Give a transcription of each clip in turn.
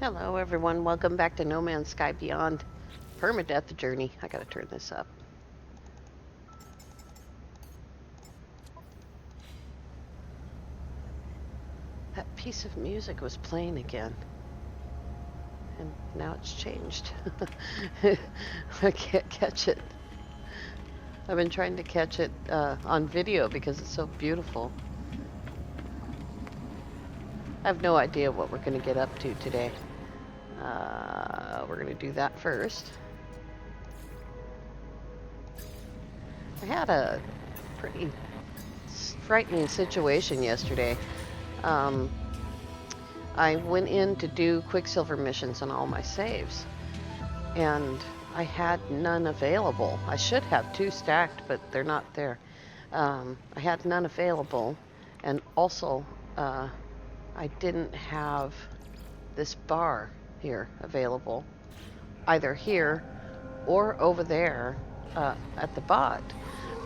Hello, everyone. Welcome back to No Man's Sky Beyond Permadeath The Journey. I gotta turn this up. That piece of music was playing again, and now it's changed. I can't catch it. I've been trying to catch it on video because it's so beautiful. I have no idea what we're going to get up to today. We're going to do that first. I had a pretty frightening situation yesterday. I went in to do Quicksilver missions on all my saves, and I had none available. I should have 2 stacked, but they're not there. I had none available, and also I didn't have this bar here available, either here or over there at the bot.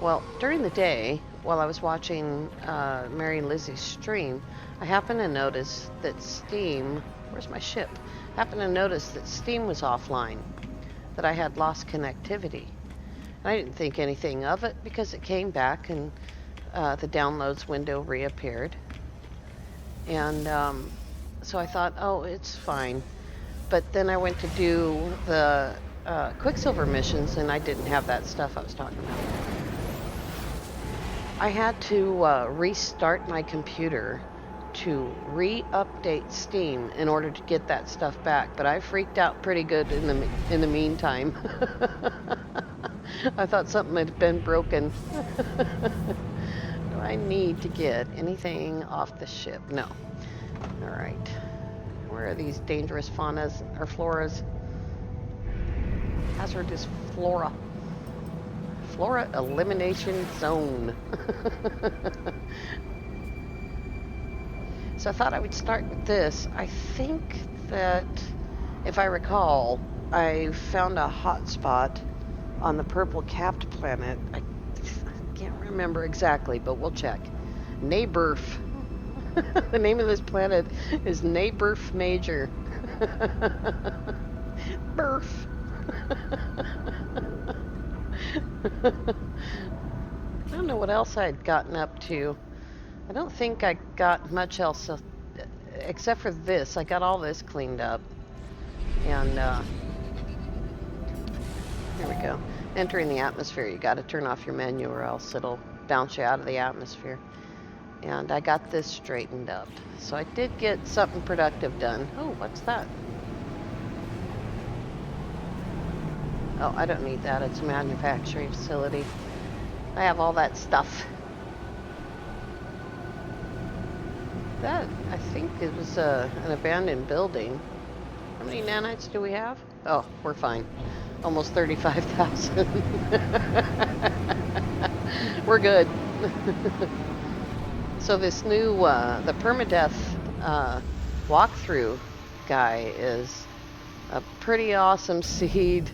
Well, during the day, while I was watching Mary and Lizzie's stream, I happened to notice that Steam, where's my ship? Happened to notice that Steam was offline, that I had lost connectivity. And I didn't think anything of it because it came back and the downloads window reappeared. And so I thought, oh, it's fine. But then I went to do the Quicksilver missions, and I didn't have that stuff I was talking about. I had to restart my computer to re-update Steam in order to get that stuff back, but I freaked out pretty good in the meantime. I thought something had been broken. Do I need to get anything off the ship? No. All right. Where are these dangerous faunas or floras? Hazardous flora. Flora elimination zone. So I thought I would start with this. I think that, if I recall, I found a hot spot on the purple capped planet. I can't remember exactly, but we'll check. Neighborf. The name of this planet is Neighborf Major. Burf. I don't know what else I'd gotten up to. I don't think I got much else except for this. I got all this cleaned up. And here we go. Entering the atmosphere. You got to turn off your menu or else it'll bounce you out of the atmosphere. And I got this straightened up. So I did get something productive done. Oh, what's that? Oh, I don't need that. It's a manufacturing facility. I have all that stuff. That, I think it was an abandoned building. How many nanites do we have? Oh, we're fine. Almost 35,000. We're good. So this new, the Permadeath walkthrough guy is a pretty awesome seed.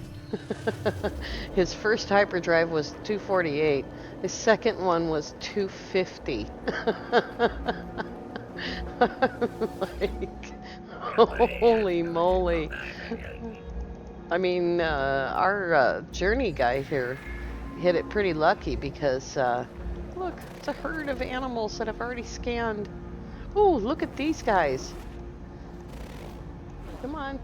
His first hyperdrive was 248. His second one was 250. Like, holy moly. I mean, our journey guy here hit it pretty lucky because, look, it's a herd of animals that I've already scanned. Ooh, look at these guys. Come on.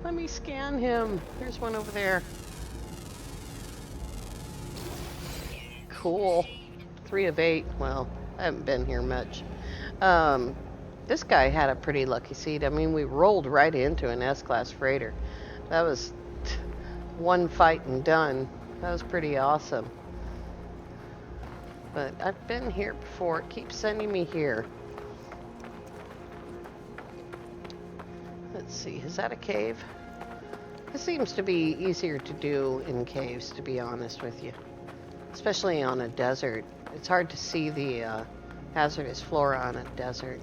Let me scan him. There's one over there. Cool. 3 of 8. Well, I haven't been here much. This guy had a pretty lucky seat. I mean, we rolled right into an S-class freighter. That was one fight and done. That was pretty awesome. But I've been here before. It keeps sending me here. Let's see, is that a cave? This seems to be easier to do in caves, to be honest with you. Especially on a desert. It's hard to see the hazardous flora on a desert.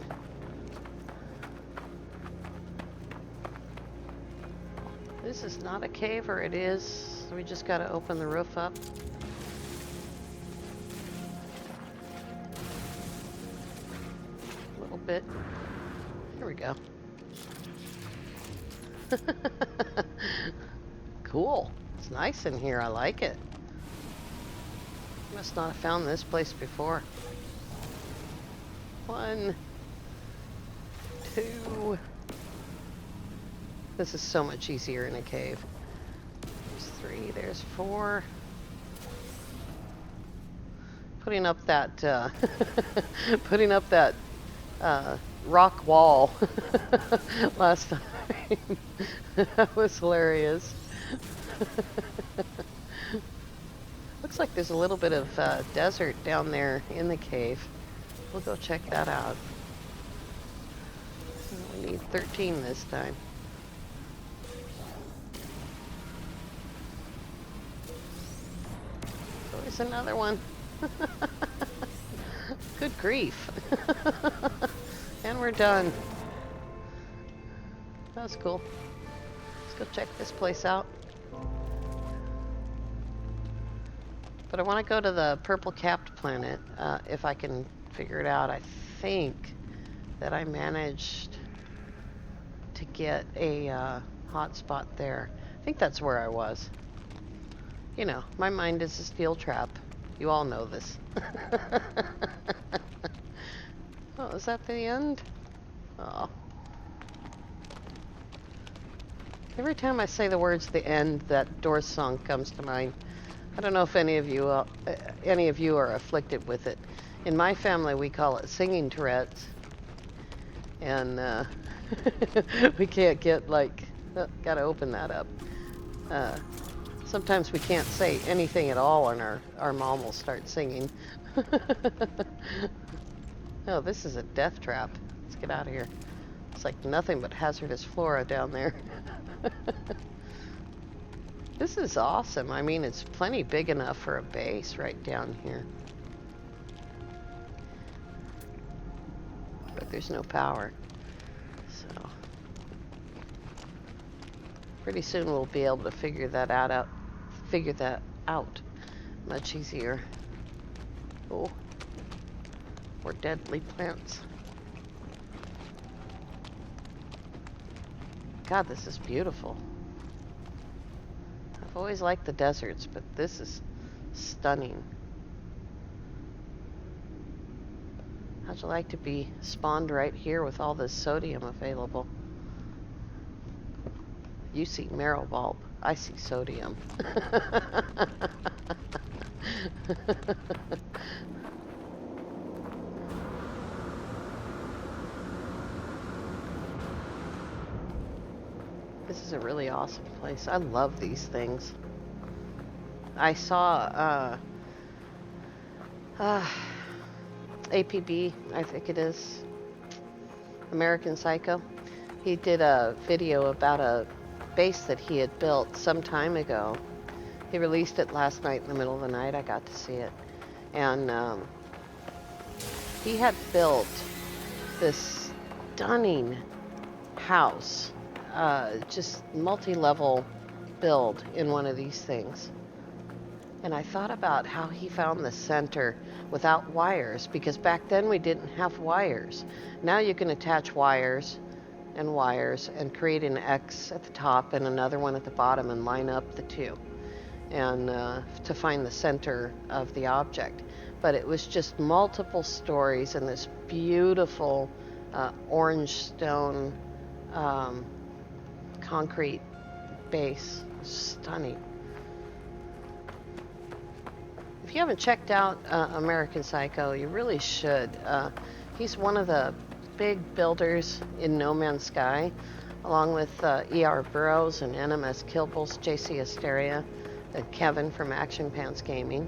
This is not a cave, or it is. We just gotta open the roof up. A little bit. Here we go. Cool. It's nice in here. I like it. Must not have found this place before. 1, 2. This is so much easier in a cave. There's 3. There's 4. Putting up that rock wall last time. That was hilarious. Looks like there's a little bit of desert down there in the cave. We'll go check that out. We need 13 this time. Oh, there's another one. Good grief. And we're done. That was cool. Let's go check this place out. But I want to go to the purple capped planet if I can figure it out. I think that I managed to get a hot spot there. I think that's where I was. You know, my mind is a steel trap. You all know this. Oh, is that the end? Oh. Every time I say the words "the end," that Doors song comes to mind. I don't know if any of you are afflicted with it. In my family, we call it singing Tourette's, and we can't get gotta open that up. Sometimes we can't say anything at all, and our mom will start singing. Oh, this is a death trap. Let's get out of here. It's like nothing but hazardous flora down there. This is awesome. I mean, it's plenty big enough for a base right down here. But there's no power. So pretty soon we'll be able to figure that out much easier. Oh, more deadly plants. God, this is beautiful. I've always liked the deserts, but this is stunning. How'd you like to be spawned right here with all this sodium available? You see marrow bulb. I see sodium. This is a really awesome place. I love these things. I saw APB, I think it is, American Psycho. He did a video about a base that he had built some time ago. He released it last night in the middle of the night. I got to see it. And he had built this stunning house, just multi-level build in one of these things. And I thought about how he found the center without wires, because back then we didn't have wires. Now you can attach wires and create an X at the top and another one at the bottom and line up the two, and to find the center of the object. But it was just multiple stories in this beautiful orange stone concrete base. Stunning. If you haven't checked out American Psycho, you really should. He's one of the big builders in No Man's Sky, along with E.R. Burroughs and NMS Kilble's JC Asteria and Kevin from Action Pants Gaming.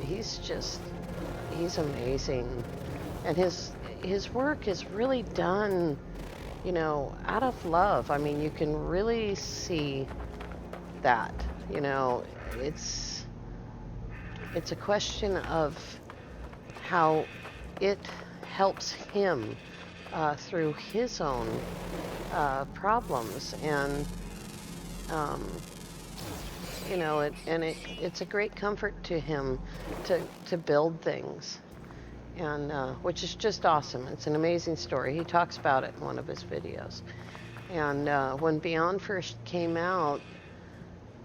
He's amazing. And his work is really done, you know, out of love. I mean, you can really see that, you know, it's a question of how it helps him through his own problems, and you know, it's a great comfort to him to build things, and which is just awesome. It's an amazing story. He talks about it in one of his videos. And when Beyond first came out,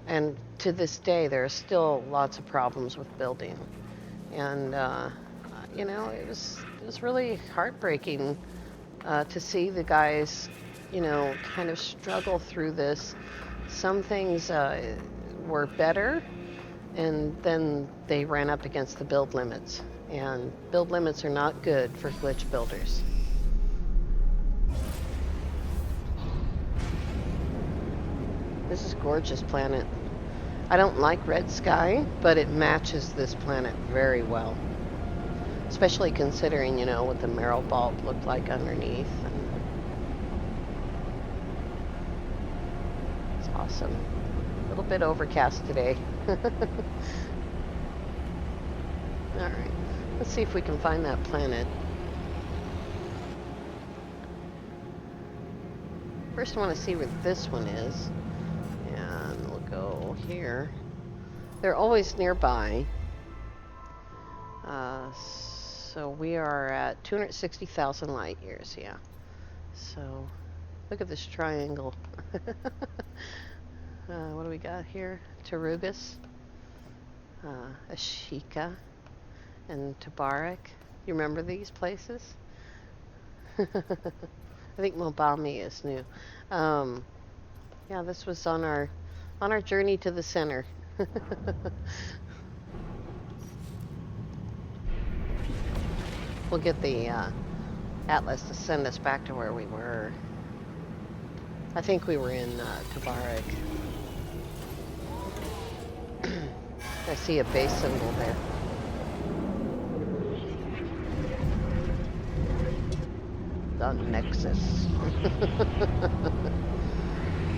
and to this day, there are still lots of problems with building. And it was really heartbreaking to see the guys, kind of struggle through this. Some things were better, and then they ran up against the build limits. And build limits are not good for glitch builders. This is a gorgeous planet. I don't like red sky, but it matches this planet very well. Especially considering, what the marrow bulb looked like underneath. And it's awesome. A little bit overcast today. Alright, let's see if we can find that planet. First I want to see where this one is. And we'll go here. They're always nearby. So we are at 260,000 light years, yeah. So look at this triangle. What do we got here? Tarugas, Ashika, and Tabarak. You remember these places? I think Mobami is new. Yeah, this was on our journey to the center. We'll get the Atlas to send us back to where we were. I think we were in Tabarak. I see a base symbol there. The Nexus.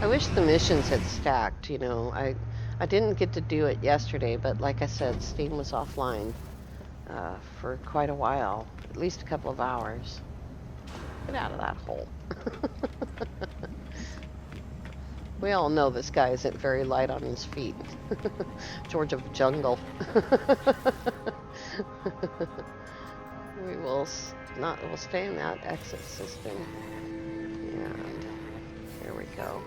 I wish the missions had stacked, I didn't get to do it yesterday, but like I said, Steam was offline for quite a while, at least a couple of hours. Get out of that hole. We all know this guy isn't very light on his feet. George of Jungle. We'll stay in that exit system. And here we go.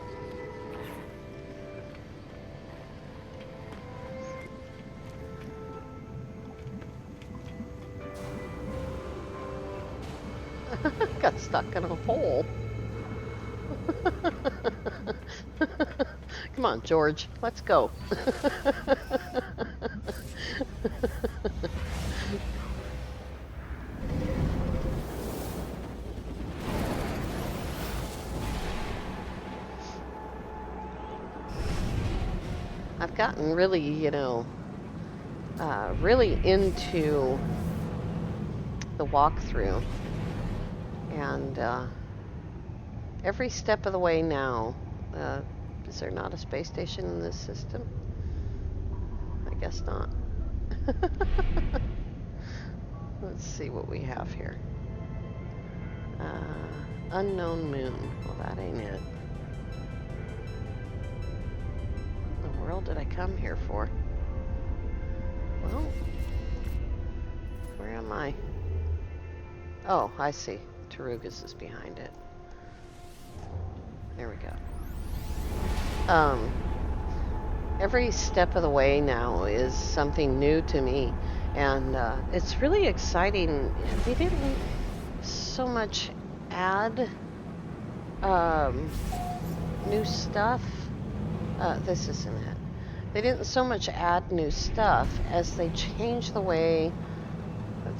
Got stuck in a hole. Come on, George, let's go. I've gotten really, really into the walkthrough. And every step of the way now, is there not a space station in this system? I guess not. Let's see what we have here. Unknown moon. Well, that ain't it. What the world did I come here for? Well, where am I? Oh, I see. Tarugas is behind it. There we go. Every step of the way now is something new to me, and it's really exciting. They didn't so much add new stuff. This isn't it. They didn't so much add new stuff as they changed the way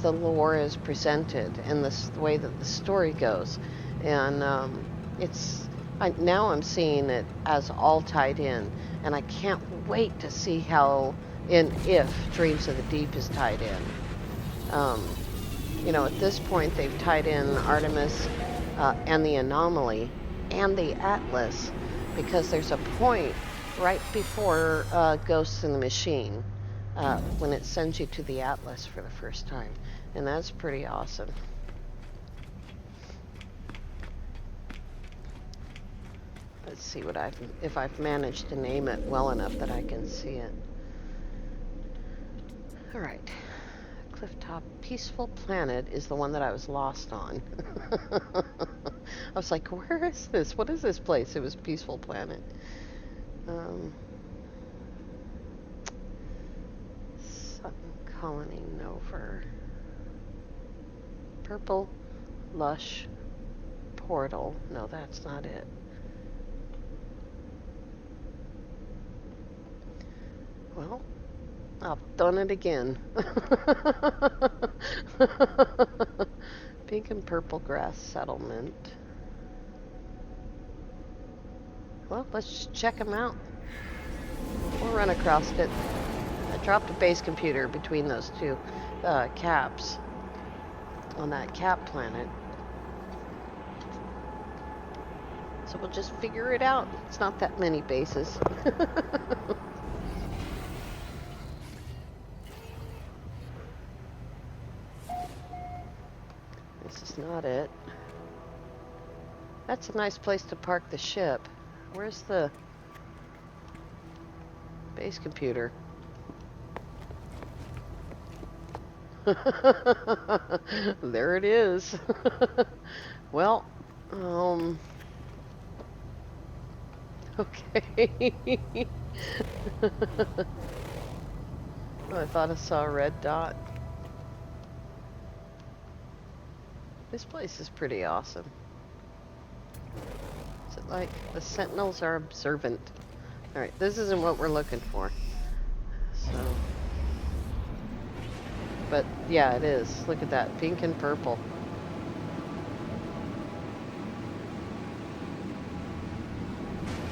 the lore is presented and the way that the story goes. And now I'm seeing it as all tied in, and I can't wait to see how if Dreams of the Deep is tied in. At this point they've tied in Artemis and the Anomaly and the Atlas, because there's a point right before Ghosts in the Machine when it sends you to the Atlas for the first time, and that's pretty awesome. Let's see if I've managed to name it well enough that I can see it. All right, Clifftop Peaceful Planet is the one that I was lost on. I was like, where is this? What is this place? It was Peaceful Planet. Sun Colony Nover. Purple Lush Portal. No, that's not it. Well, I've done it again. Pink and purple grass settlement. Well, let's just check them out. We'll run across it. I dropped a base computer between those two caps on that cap planet. So we'll just figure it out. It's not that many bases. This is not it. That's a nice place to park the ship. Where's the base computer? There it is. Well, okay. Oh, I thought I saw a red dot. This place is pretty awesome. Is it like the sentinels are observant? Alright, this isn't what we're looking for. So. But yeah, it is. Look at that. Pink and purple.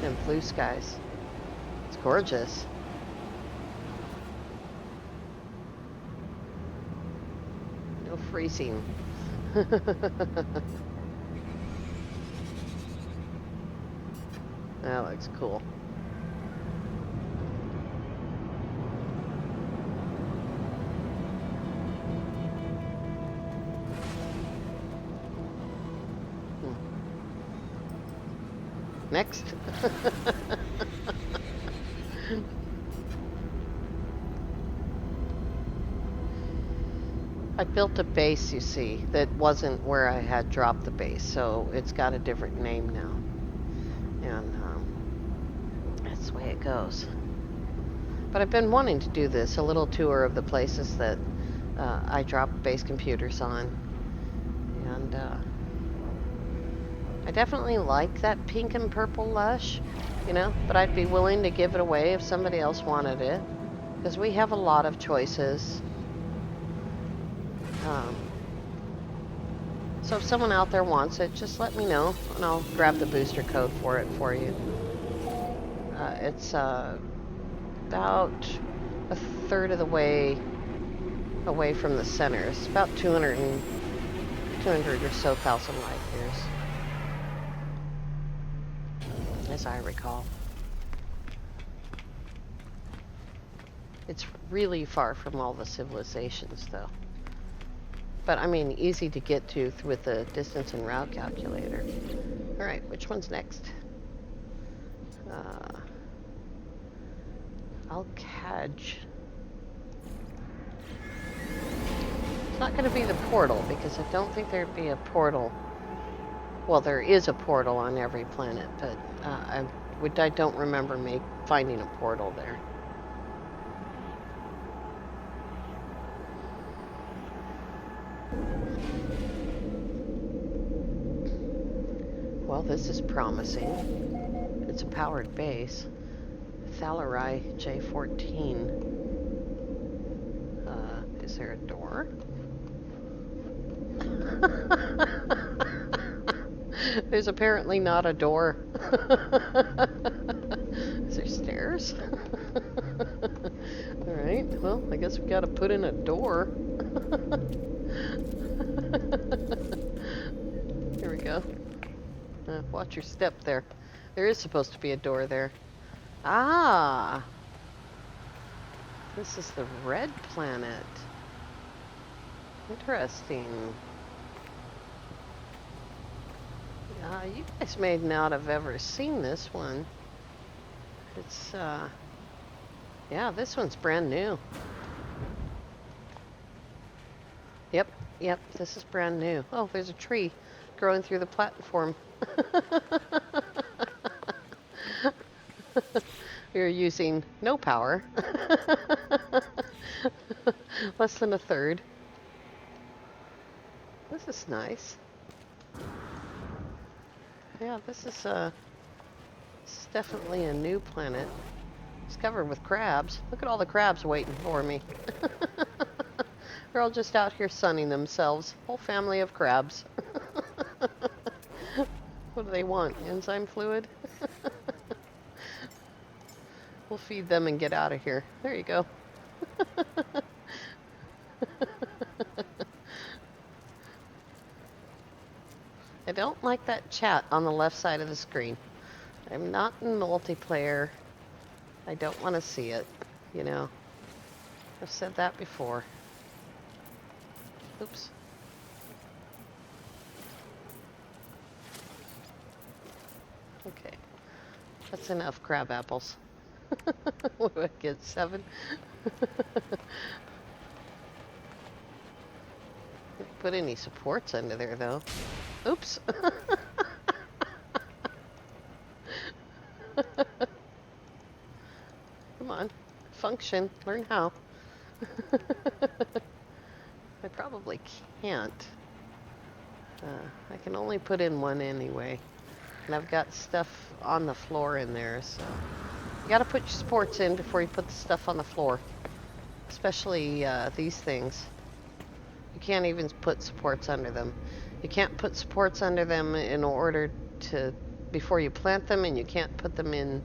And blue skies. It's gorgeous. No freezing. That looks cool. Next. I built a base, you see, that wasn't where I had dropped the base, so it's got a different name now. And that's the way it goes. But I've been wanting to do this, a little tour of the places that I drop base computers on. And I definitely like that pink and purple lush, you know, but I'd be willing to give it away if somebody else wanted it, because we have a lot of choices. So if someone out there wants it, just let me know, and I'll grab the booster code for it for you. It's about a third of the way away from the center. It's about 200 or so thousand light years, as I recall. It's really far from all the civilizations, though. But, I mean, easy to get to with the distance and route calculator. Alright, which one's next? Alcaj. It's not going to be the portal, because I don't think there'd be a portal. Well, there is a portal on every planet, but I don't remember me finding a portal there. Well, this is promising. It's a powered base. Thalari J14. Is there a door? There's apparently not a door. Is there stairs? Alright, well, I guess we gotta put in a door. Here we go. Watch your step there. There is supposed to be a door there. Ah! This is the red planet. Interesting. You guys may not have ever seen this one. It's, yeah, this one's brand new. Yep, this is brand new. Oh, there's a tree. growing through the platform. We're using no power. Less than a third. This is nice. Yeah, this is definitely a new planet. It's covered with crabs. Look at all the crabs waiting for me. They're all just out here sunning themselves. Whole family of crabs. What do they want? Enzyme fluid? We'll feed them and get out of here. There you go. I don't like that chat on the left side of the screen. I'm not in multiplayer. I don't want to see it, you know. I've said that before. Oops. Okay. That's enough crab apples. What do I get, 7? Didn't put any supports under there, though. Oops. Come on. Function. Learn how. I probably can't. I can only put in one anyway. And I've got stuff on the floor in there, so... You gotta put your supports in before you put the stuff on the floor. Especially these things. You can't even put supports under them. You can't put supports under them in order to... before you plant them, and you can't put them in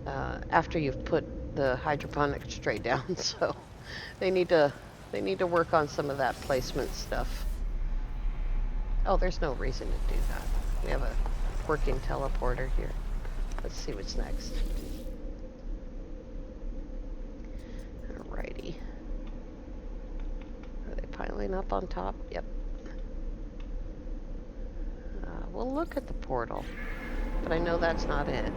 after you've put the hydroponic tray down, so... They need to work on some of that placement stuff. Oh, there's no reason to do that. We have a working teleporter here. Let's see what's next. Alrighty. Are they piling up on top? Yep. We'll look at the portal, but I know that's not it.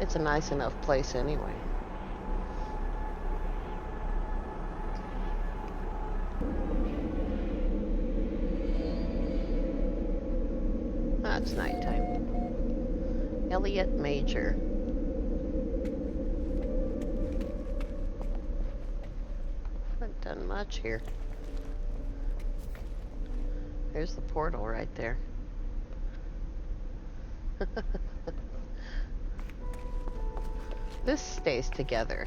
It's a nice enough place anyway. That's nighttime. Elliot Major. Haven't done much here. There's the portal right there. This stays together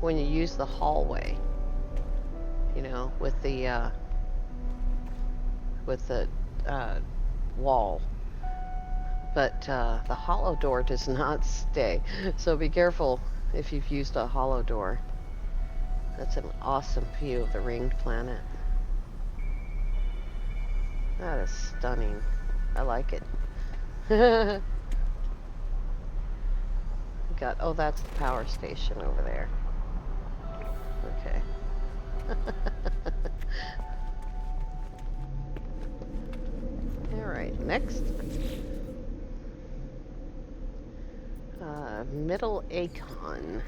when you use the hallway, you know, with the wall. But the hollow door does not stay. So be careful if you've used a hollow door. That's an awesome view of the ringed planet. That is stunning. I like it. Oh, that's the power station over there. Okay. Alright, next. Middle Acon.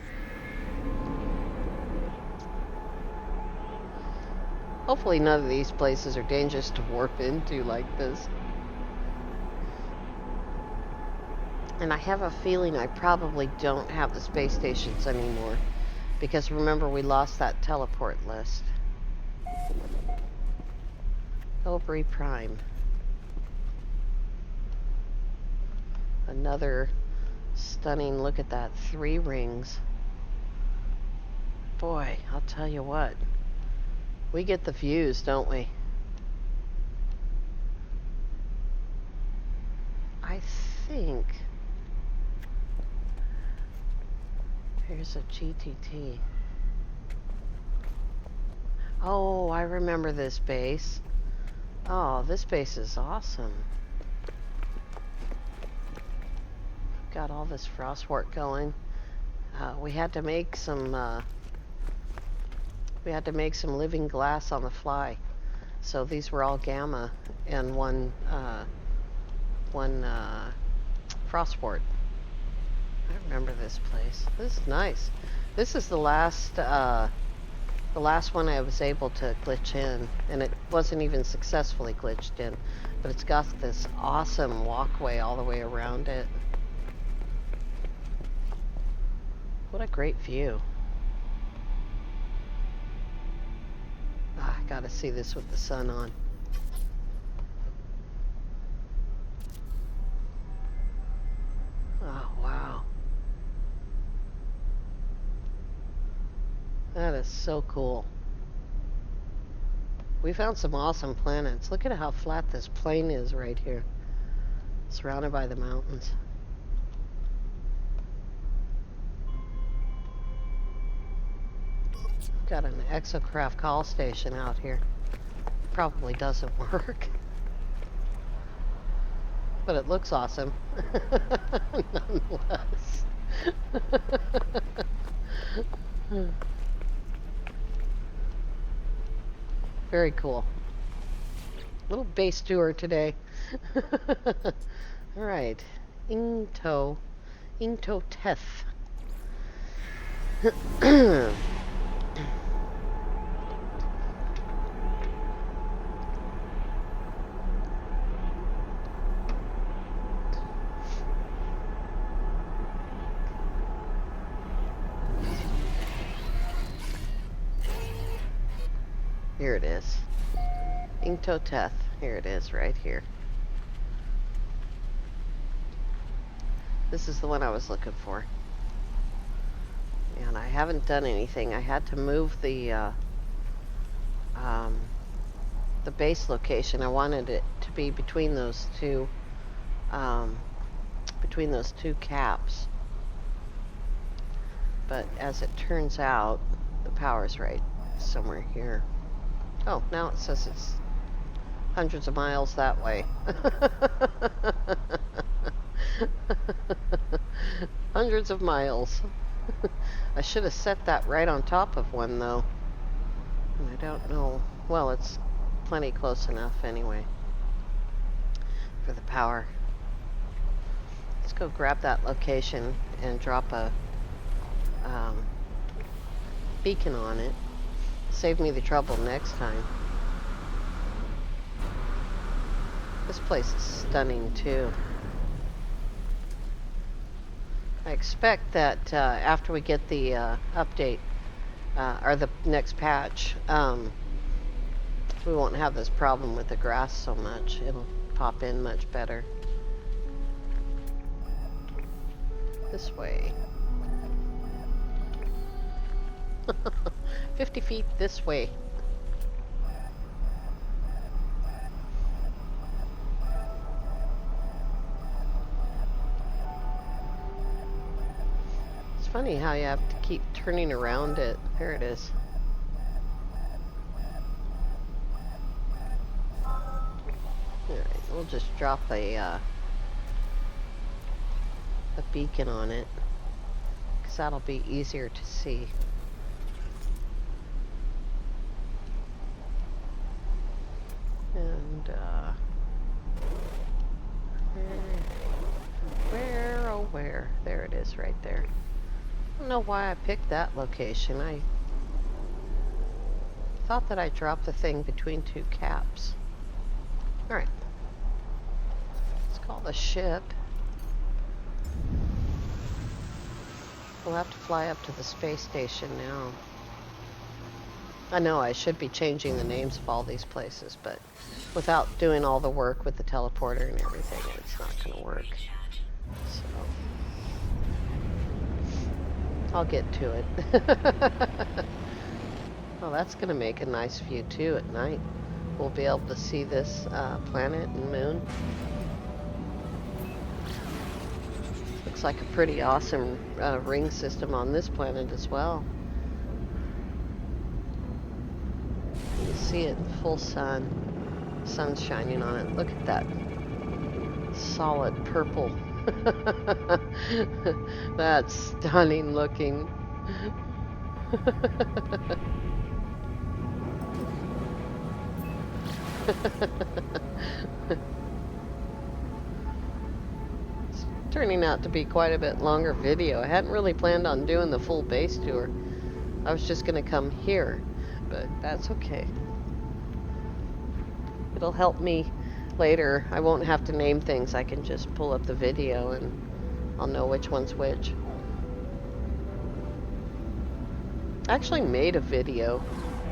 Hopefully none of these places are dangerous to warp into like this. And I have a feeling I probably don't have the space stations anymore. Because remember, we lost that teleport list. Ovary Prime. Another stunning look at that. 3 rings. Boy, I'll tell you what. We get the views, don't we? I think... Here's a GTT. Oh, I remember this base. Oh, this base is awesome. Got all this frost work going. We had to make some living glass on the fly. So these were all gamma and one frost wart. I remember this place. This is nice. This is the last The last one I was able to glitch in, and it wasn't even successfully glitched in, but it's got this awesome walkway all the way around it. What a great view. I gotta see this with the sun on. Oh, wow. That is so cool. We found some awesome planets. Look at how flat this plain is right here, surrounded by the mountains. Got an exocraft call station out here. Probably doesn't work. But it looks awesome. Nonetheless. Very cool. Little base tour today. Alright. Into Teth. Here it is. Inkto-Teth. Here it is, right here. This is the one I was looking for. And I haven't done anything. I had to move the base location. I wanted it to be between those two caps. But as it turns out, the power's right somewhere here. Oh, now it says it's hundreds of miles that way. Hundreds of miles. I should have set that right on top of one, though. And I don't know. Well, it's plenty close enough anyway for the power. Let's go grab that location and drop a beacon on it. Save me the trouble next time. This place is stunning too. I expect that after we get the update or the next patch, we won't have this problem with the grass so much. It'll pop in much better. This way. 50 feet this way. It's funny how you have to keep turning around it. There it is. Alright, we'll just drop a beacon on it, because that'll be easier to see. And where? There it is, right there. I don't know why I picked that location. I thought that I dropped the thing between two caps. Alright. Let's call the ship. We'll have to fly up to the space station now. I know I should be changing the names of all these places, but without doing all the work with the teleporter and everything, it's not going to work. So, I'll get to it. Well, that's going to make a nice view too at night. We'll be able to see this planet and moon. Looks like a pretty awesome ring system on this planet as well. You see it in full sun. Sun's shining on it. Look at that solid purple. That's stunning looking. It's turning out to be quite a bit longer video. I hadn't really planned on doing the full base tour. I was just going to come here. but that's okay. It'll help me later. I won't have to name things. I can just pull up the video and I'll know which one's which. I actually made a video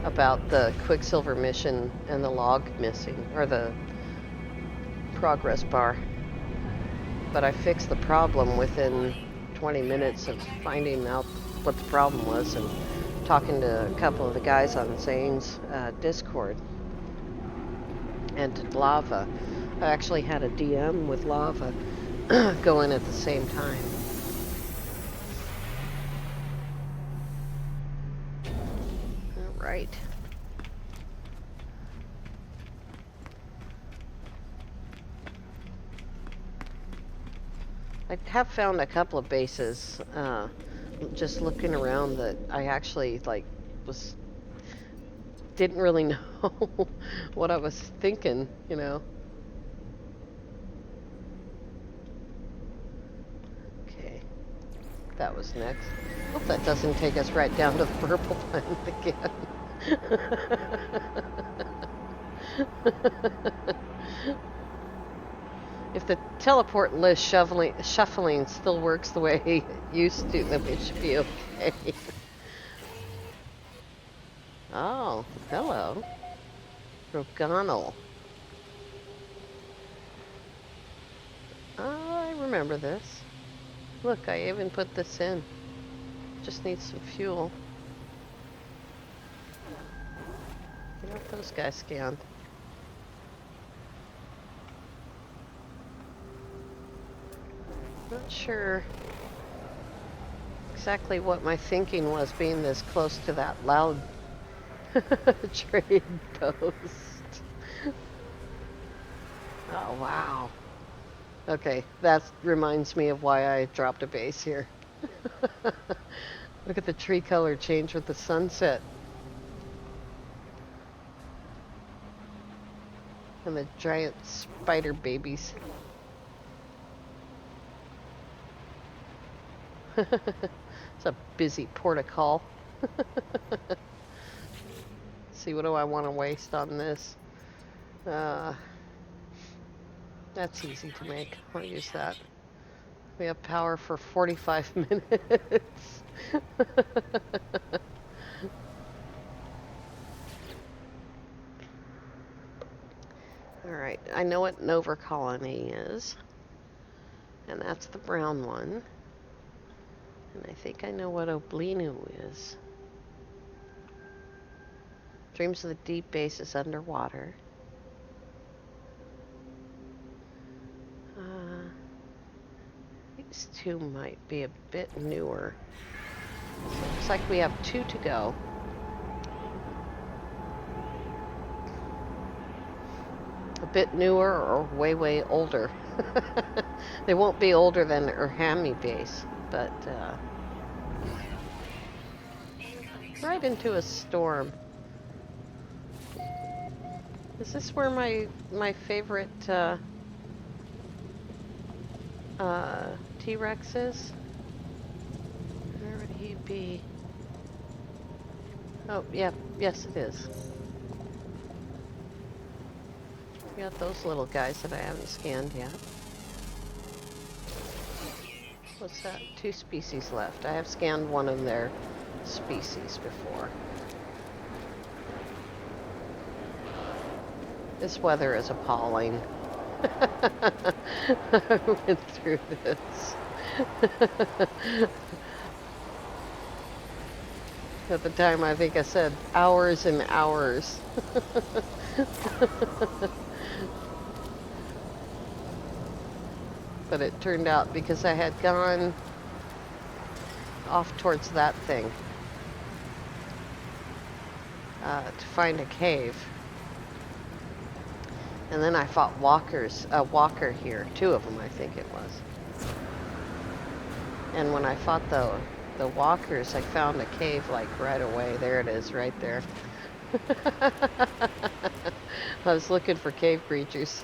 about the Quicksilver mission and the log missing, or the progress bar. But I fixed the problem within 20 minutes of finding out what the problem was and talking to a couple of the guys on Zane's Discord. And Lava. I actually had a DM with Lava going at the same time. Alright. I have found a couple of bases, just looking around, that I actually, like, didn't really know what I was thinking, you know. Okay, that was next. Hope that doesn't take us right down to the purple planet again. If the teleport list shuffling still works the way it used to, then we should be okay. Oh, hello. Roganal. Oh, I remember this. Look, I even put this in. Just need some fuel. Let those guys scan. Not sure exactly what my thinking was, being this close to that loud trade post. Oh, wow. Okay, that reminds me of why I dropped a base here. Look at the tree color change with the sunset. And the giant spider babies. It's a busy portical. See, what do I want to waste on this? That's easy to make. I'll use that. We have power for 45 minutes. Alright, I know what Nova Colony is. And that's the brown one. And I think I know what Oblinu is. Dreams of the Deep base is underwater. These two might be a bit newer. So it looks like we have 2 to go. A bit newer or way, way older. They won't be older than the Urhami base, but right into a storm. Is this where my favorite T-Rex is? Where would he be? Oh, yeah, yes it is. We got those little guys that I haven't scanned yet. What's that? 2 species left. I have scanned one of their species before. This weather is appalling. I went through this. At the time, I think I said hours and hours. But it turned out, because I had gone off towards that thing to find a cave. And then I fought a walker here. 2 of them, I think it was. And when I fought the walkers, I found a cave, like, right away. There it is, right there. I was looking for cave creatures.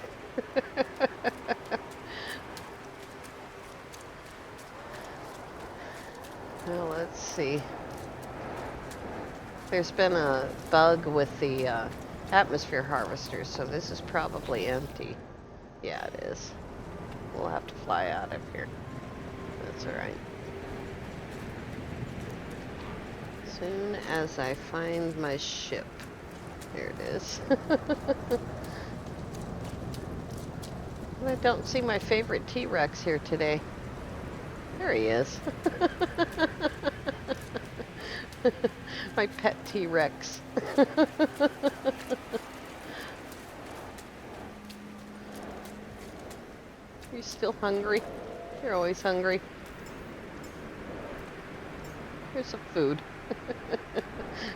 Well, let's see. there's been a bug with the atmosphere harvesters, so this is probably empty. Yeah, it is. We'll have to fly out of here. That's alright. Soon as I find my ship. There it is. I don't see my favorite T-Rex here today. There he is. My pet T-Rex. Are you still hungry? You're always hungry. Here's some food.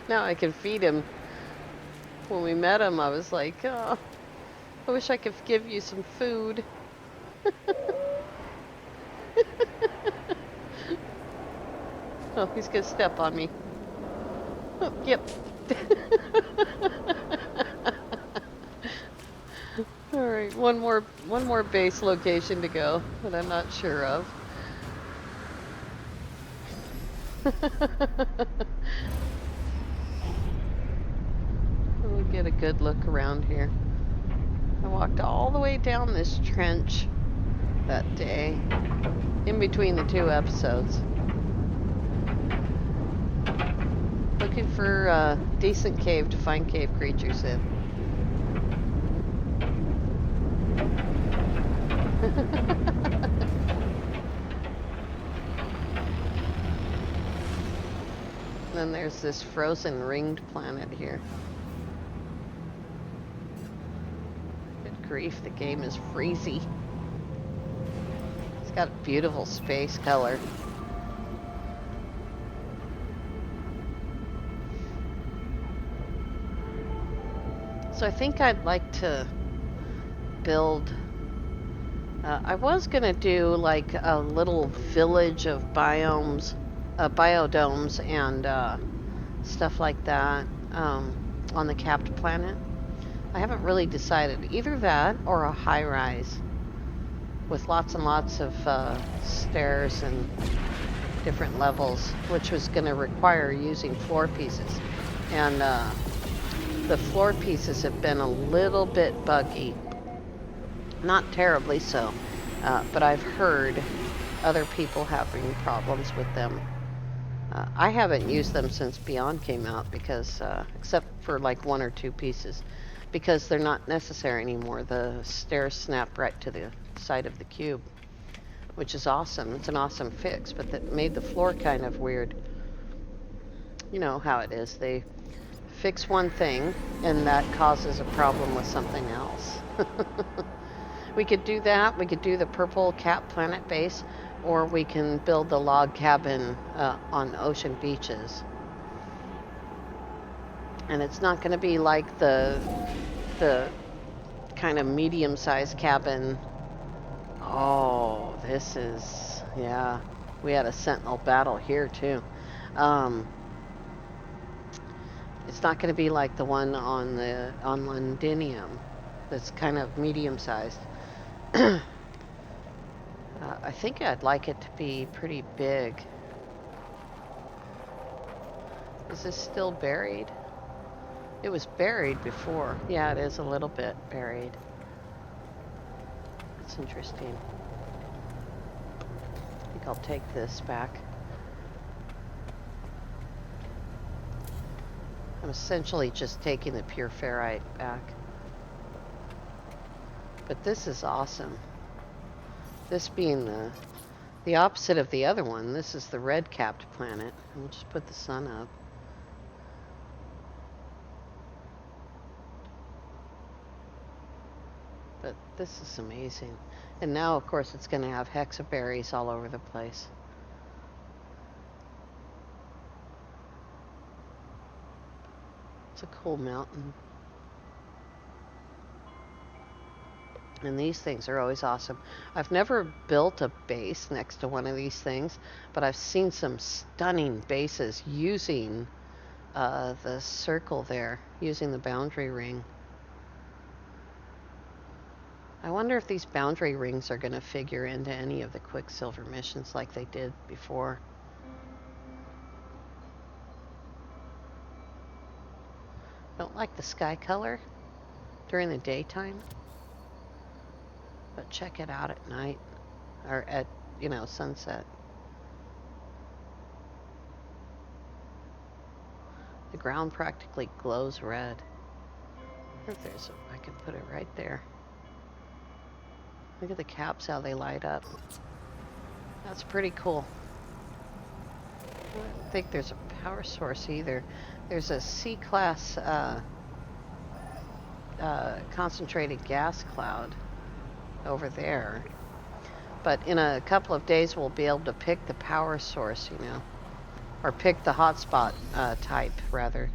Now I can feed him. When we met him, I was like, oh, I wish I could give you some food. Oh, he's gonna step on me. Oh, yep. All right, one more base location to go that I'm not sure of. We'll get a good look around here. I walked all the way down this trench that day, in between the two episodes, looking for a decent cave to find cave creatures in. Then there's this frozen ringed planet here. Good grief, the game is freezy. It's got a beautiful space color. So I think I'd like to build... I was going to do like a little village of biomes, biodomes and stuff like that on the capped planet. I haven't really decided. Either that or a high-rise with lots and lots of stairs and different levels, which was going to require using floor pieces. And the floor pieces have been a little bit buggy. Not terribly so, but I've heard other people having problems with them. I haven't used them since Beyond came out because, except for like one or two pieces, because they're not necessary anymore. The stairs snap right to the side of the cube, which is awesome. It's an awesome fix, but that made the floor kind of weird. You know how it is. They fix one thing, and that causes a problem with something else. We could do that. We could do the purple cap planet base, or we can build the log cabin on ocean beaches. And it's not going to be like the kind of medium-sized cabin. Oh, this is, yeah. We had a sentinel battle here too. It's not going to be like the one on Londinium. That's kind of medium-sized. I think I'd like it to be pretty big. Is this still buried? It was buried before. Yeah, it is a little bit buried. That's interesting. I think I'll take this back. I'm essentially just taking the pure ferrite back. But this is awesome. This being the opposite of the other one. This is the red-capped planet. We'll just put the sun up. But this is amazing. And now, of course, it's going to have hexaberries all over the place. It's a cool mountain. And these things are always awesome. I've never built a base next to one of these things, but I've seen some stunning bases using the circle there, using the boundary ring. I wonder if these boundary rings are going to figure into any of the Quicksilver missions like they did before. Don't like the sky color during the daytime, but check it out at night or at, sunset. The ground practically glows red. I can put it right there. Look at the caps, how they light up. That's pretty cool. I don't think there's a power source either. There's a C-class concentrated gas cloud over there. But in a couple of days, we'll be able to pick the power source, or pick the hotspot type, rather.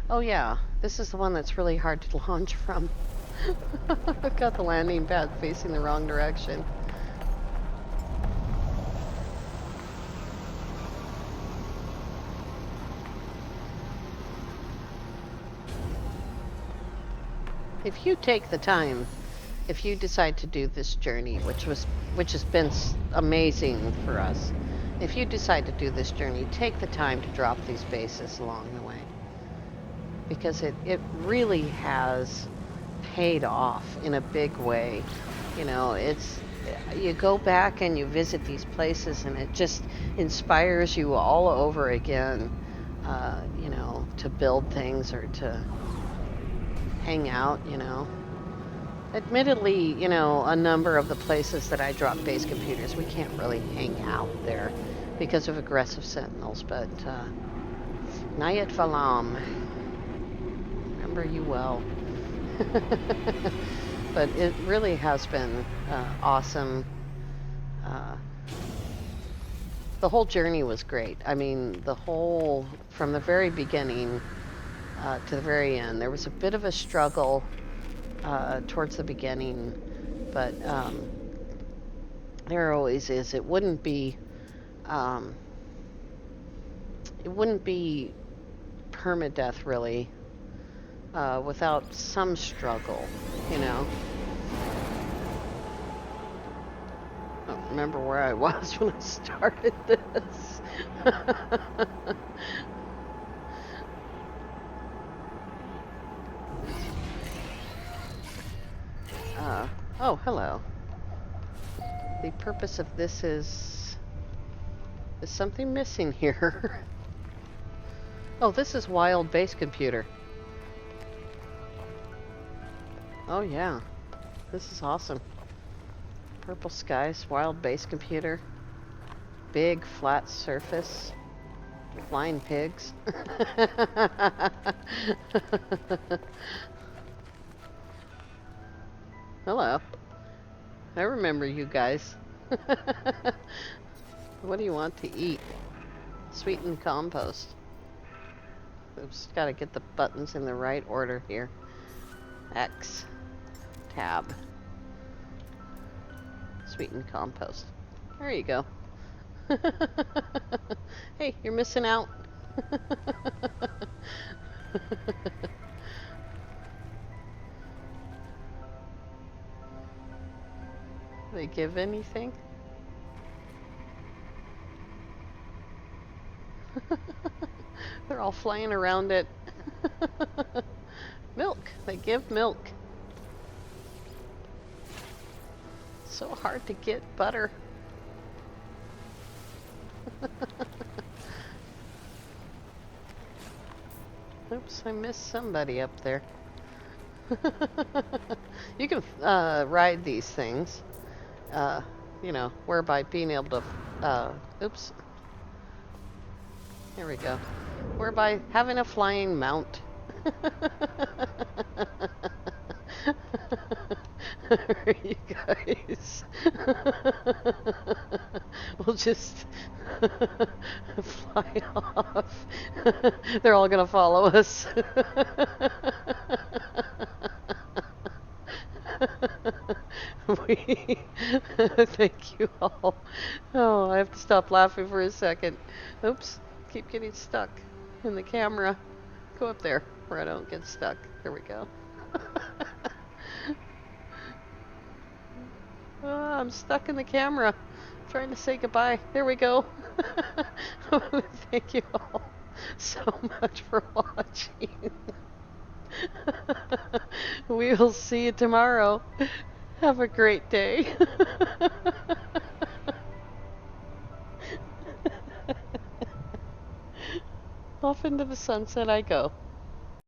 Oh yeah, this is the one that's really hard to launch from. I've got the landing pad facing the wrong direction. If you take the time, if you decide to do this journey, which has been amazing for us, if you decide to do this journey, take the time to drop these bases along the way, because it really has paid off in a big way. You go back and you visit these places, and it just inspires you all over again, to build things or to hang out, Admittedly, a number of the places that I drop base computers, we can't really hang out there because of aggressive sentinels, but Nayat Valam, remember you well. But it really has been awesome. The whole journey was great. I mean, from the very beginning to the very end, there was a bit of a struggle towards the beginning, but there always is. It wouldn't be permadeath really without some struggle, I don't remember where I was when I started this. Oh, hello. The purpose of this is something missing here? Oh, this is wild base computer. Oh yeah, this is awesome. Purple skies, wild base computer, big flat surface, flying pigs. Hello. I remember you guys. What do you want to eat? Sweetened compost. Oops, gotta get the buttons in the right order here. X. Tab. Sweetened compost. There you go. Hey, you're missing out. They give anything? They're all flying around it. Milk. They give milk. So hard to get butter. Oops, I missed somebody up there. You can ride these things, whereby being able to, oops, here we go, whereby having a flying mount. You guys. We'll just fly off. They're all gonna follow us. Thank you all. Oh, I have to stop laughing for a second. Oops, keep getting stuck in the camera. Go up there where I don't get stuck. There we go. I'm stuck in the camera. Trying to say goodbye. There we go. Thank you all so much for watching. We will see you tomorrow. Have a great day. Off into the sunset I go.